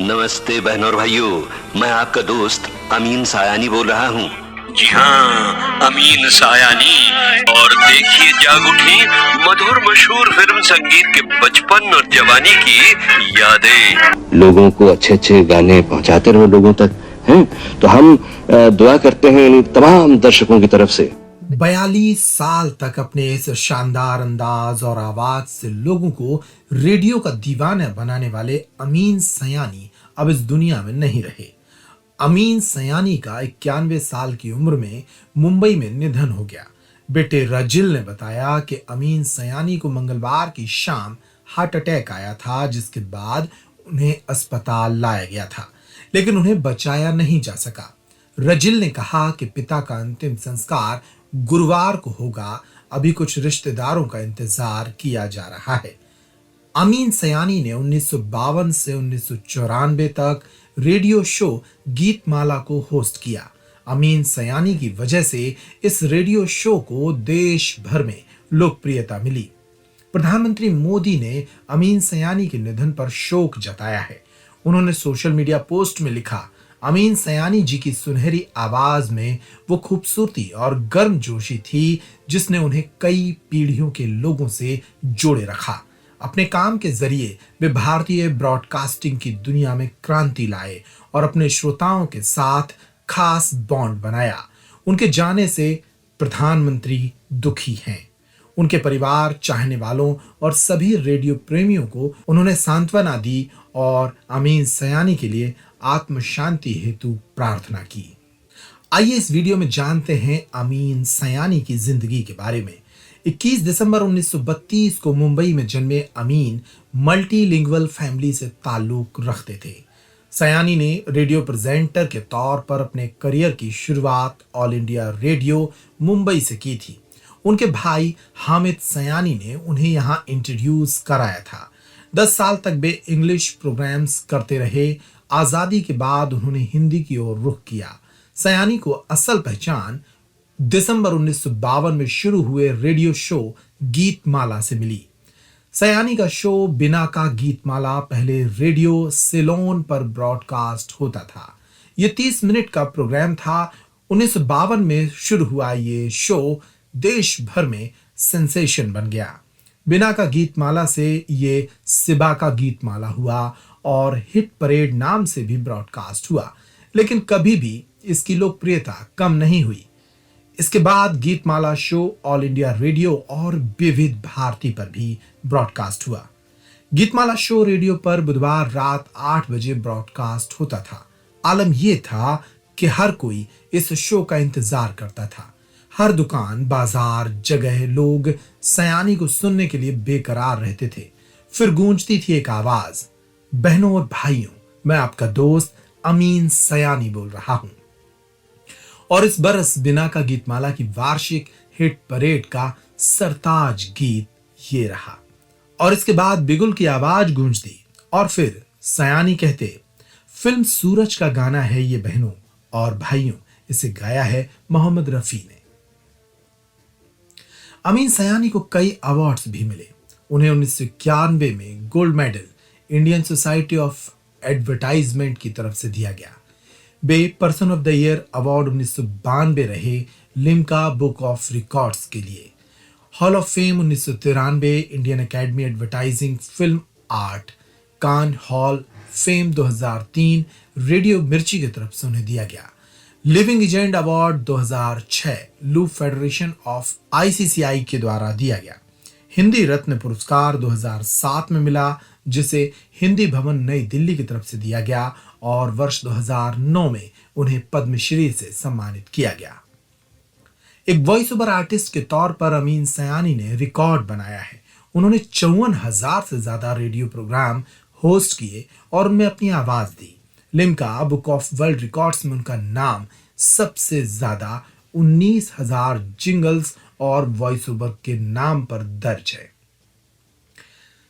नमस्ते बहनों और भाइयों, मैं आपका दोस्त अमीन सायानी बोल रहा हूँ। जी हाँ, अमीन सायानी। और देखिए जाग उठी मधुर मशहूर फिल्म संगीत के बचपन और जवानी की यादें। लोगों को अच्छे अच्छे गाने पहुँचाते रहो लोगों तक, हैं? तो हम दुआ करते हैं इन तमाम दर्शकों की तरफ से। 42 साल तक अपने इस शानदार अंदाज और आवाज से लोगों को रेडियो का दीवाना बनाने वाले अमीन सयानी अब इस दुनिया में नहीं रहे। अमीन सयानी का 91 साल की उम्र में मुंबई में निधन हो गया। बेटे रजिल ने बताया कि अमीन सयानी को मंगलवार की शाम हार्ट अटैक आया था, जिसके बाद उन्हें अस्पताल लाया गया था, लेकिन उन्हें बचाया नहीं जा सका। रजिल ने कहा कि पिता का अंतिम संस्कार गुरुवार को होगा। अभी कुछ रिश्तेदारों का इंतजार किया जा रहा है। अमीन सयानी ने 1952 से 1994 तक रेडियो शो गीतमाला को होस्ट किया। अमीन सयानी की वजह से इस रेडियो शो को देश भर में लोकप्रियता मिली। प्रधानमंत्री मोदी ने अमीन सयानी के निधन पर शोक जताया है। उन्होंने सोशल मीडिया पोस्ट में लिखा, अमीन सयानी जी की सुनहरी आवाज में वो खूबसूरती और गर्मजोशी थी जिसने उन्हें कई पीढ़ियों के लोगों से जोड़े रखा। अपने काम के जरिए वे भारतीय ब्रॉडकास्टिंग की दुनिया में क्रांति लाए और अपने श्रोताओं के साथ खास बॉन्ड बनाया। उनके जाने से प्रधानमंत्री दुखी हैं। उनके परिवार, चाहने वालों और सभी रेडियो प्रेमियों को उन्होंने सांत्वना दी और अमीन सयानी के लिए आत्म शांति हेतु प्रार्थना की। आइए इस वीडियो में जानते हैं अमीन सयानी की जिंदगी के बारे में। 21 दिसंबर 1932 को मुंबई में जन्मे अमीन मल्टीलिंगुअल फैमिली से ताल्लुक रखते थे। सयानी ने रेडियो प्रेजेंटर के तौर पर अपने करियर की शुरुआत ऑल इंडिया रेडियो मुंबई से की थी। उनके भाई हामिद सयानी ने उन्हें यहां इंट्रोड्यूस कराया था। 10 साल तक वे इंग्लिश प्रोग्राम्स करते रहे। आजादी के बाद उन्होंने हिंदी की ओर रुख किया। सयानी को असल पहचान दिसंबर 1952 में शुरू हुए रेडियो शो गीतमाला से मिली। सयानी का शो बिना का गीतमाला पहले रेडियो सिलोन पर ब्रॉडकास्ट होता था। यह 30 मिनट का प्रोग्राम था। 1952 में शुरू हुआ ये शो देश भर में सेंसेशन बन गया। बिना का गीतमाला से ये सिबा का गीतमाला हुआ और हिट परेड नाम से भी ब्रॉडकास्ट हुआ, लेकिन कभी भी इसकी लोकप्रियता कम नहीं हुई। इसके बाद Geetmala show all India radio और विविध भारती पर भी ब्रॉडकास्ट हुआ। गीतमाला शो रेडियो पर बुधवार रात 8 बजे ब्रॉडकास्ट होता था। आलम यह था कि हर कोई इस शो का इंतजार करता था। हर दुकान, बाजार, जगह लोग सयानी को सुनने के लिए बेकरार रहते थे। फिर गूंजती थी एक आवाज, बहनों और भाइयों, मैं आपका दोस्त अमीन सयानी बोल रहा हूं। और इस बरस बिना का गीतमाला की वार्षिक हिट परेड का सरताज गीत ये रहा। और इसके बाद बिगुल की आवाज गूंजती और फिर सयानी कहते, फिल्म सूरज का गाना है ये बहनों और भाइयों। इसे गाया है मोहम्मद रफी ने। अमीन सयानी को कई अवार्ड्स भी मिले। उन्हें 1991 में gold medal Indian Society of advertisement की तरफ से दिया गया। वे person of the year award 1992 रहे लिम्का बुक ऑफ रिकॉर्ड्स के लिए। Hall of fame 1993, Indian Academy advertising film art, कान हॉल फेम 2003 रेडियो मिर्ची की तरफ से उन्हें दिया गया। लिविंग लीजेंड अवार्ड 2006 लूप फेडरेशन ऑफ आईसीसीआई के द्वारा दिया गया। हिंदी रत्न पुरस्कार 2007 में मिला, जिसे हिंदी भवन नई दिल्ली की तरफ से दिया गया और वर्ष 2009 में उन्हें पद्मश्री से सम्मानित किया गया। एक वॉइस ओवर आर्टिस्ट के तौर पर अमीन सयानी ने रिकॉर्ड बनाया है। उन्होंने 54,000 से ज्यादा रेडियो प्रोग्राम होस्ट किए और उनमें अपनी आवाज दी। Limca Book of World Records में उनका नाम सबसे ज्यादा 19,000 जिंगल्स और वॉइस ओवर के नाम पर दर्ज है।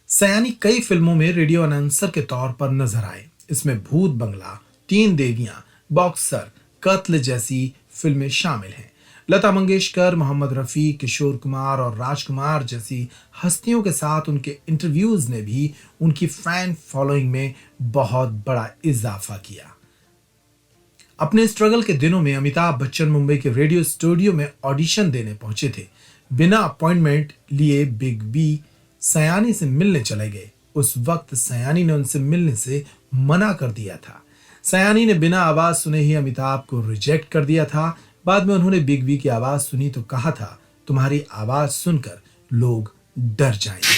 सयानी कई फिल्मों में रेडियो अनाउंसर के तौर पर नजर आए। इसमें भूत बंगला, तीन देवियां, बॉक्सर, कत्ल जैसी फिल्में शामिल हैं। लता मंगेशकर, मोहम्मद रफ़ी, किशोर कुमार और राजकुमार जैसी हस्तियों के साथ उनके इंटरव्यूज ने भी उनकी फैन फॉलोइंग में बहुत बड़ा इजाफा किया। अपने स्ट्रगल के दिनों में अमिताभ बच्चन मुंबई के रेडियो स्टूडियो में ऑडिशन देने पहुंचे थे। बिना अपॉइंटमेंट लिए बिग बी सयानी से मिलने चले गए। उस वक्त सयानी ने उनसे मिलने से मना कर दिया था। सयानी ने बिना आवाज सुने ही अमिताभ को रिजेक्ट कर दिया था। बाद में उन्होंने बिग बी की आवाज सुनी तो कहा था, तुम्हारी आवाज सुनकर लोग डर जाएंगे।